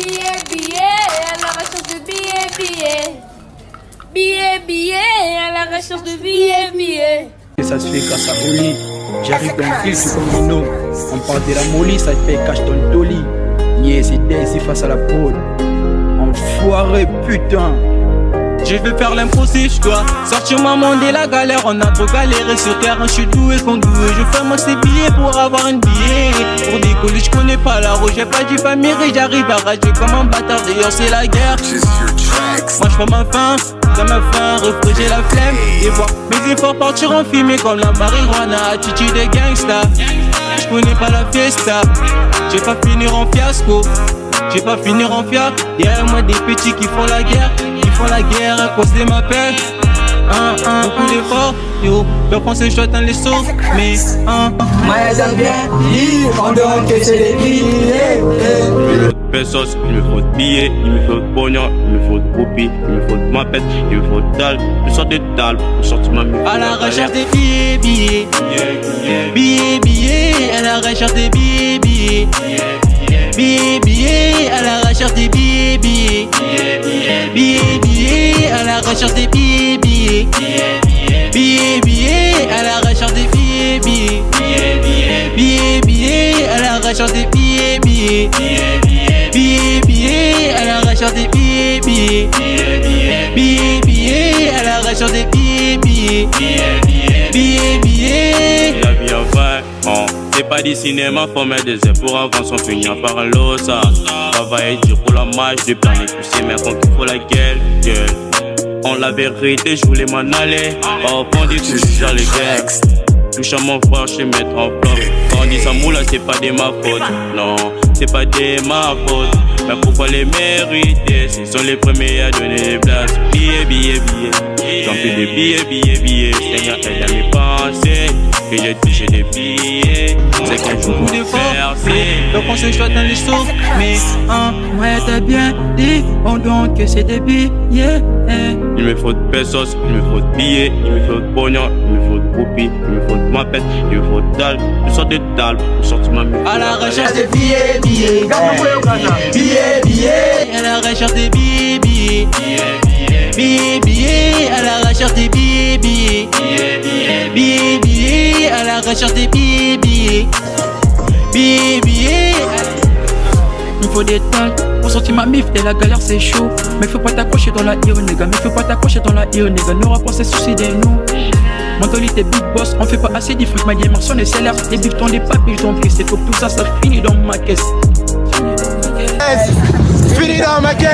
à la recherche de billets, à la recherche de billets. Et ça se fait grâce à Oli. J'arrive dans le filtre comme Nino. On parle de la molly, ça te fait cash dans le dolly. Yeah, c'est Daisy face à la prod. Enfoiré, putain. Je vais faire l'impossible, je dois sortir maman de la galère. On a trop galéré sur terre, je suis doué qu'on doué. Je fais moi ces billets pour avoir un billet. Pour décoller, je connais pas la roue, j'ai pas du famille, j'arrive à rager comme un bâtard. D'ailleurs c'est la guerre. Moi je prends ma faim, dans ma faim, refroger la flemme. Et voir mes efforts partir en fumée comme la marijuana. Attitude de gangsta, je connais pas la fiesta. Je vais pas finir en fiasco, je vais pas finir en fiac. Y'a moi des petits qui font la guerre. La guerre à cause de ma paix. Beaucoup d'efforts, yo. Le français je les sauts, mais Maya j'aime bien lire, on donne que c'est des billets. Il me faut de pesos, il me faut de billets, il me faut de pognon, il me faut de roupies, il me faut de mapette, il me faut de dalle, je sors des dalles, je sors ma mère. à la recherche des billets, billets, à la recherche des billets, billets, à la recherche des billets, à la recherche des billets, à la recherche des billets, à la recherche des billets, à la recherche des billets, à la recherche des billets. La vie en vrai, c'est pas du cinéma, faut mettre des ailes pour avancer, on finit par un lot, ça. Travailler dur pour la marche, de plein pousser, mais quand il faut la gueule. En la vérité, je voulais m'en aller. Au fond du tout, sur les guerres. Touche à mon frère, je vais mettre en flop. Quand on dit ça moula, c'est pas de ma faute. Non, c'est pas de ma faute. Mais pourquoi les mériter? Ce sont les premiers à donner les places. Billets. J'en fais des billets. Seigneur, aide à mes pensées. Que j'ai touché des billets. C'est qu'un jour Beaucoup d'efforts, le français je dans les sauts, mais ouais t'as bien dit, on donne que c'est des billets. Il me faut de pesos, il me faut de billets, il me faut de pognon, il me faut de roupies, il me faut de mapette, il me faut de dalle, je sors des dalles, je sors ma mère. À la recherche des Billets, à la recherche des billets, à la recherche des billets, à la recherche des billets. Il faut des talles pour sortir ma mif et la galère c'est chaud. Mais faut pas t'accrocher dans la hero nigga, nos rapports c'est suicider-nous. Mentalité big boss, on fait pas assez d'ifric, ma game son et célèbre. Les big ton des papilles, ton prix, c'est faut que tout ça finit dans ma caisse. Fini dans ma caisse.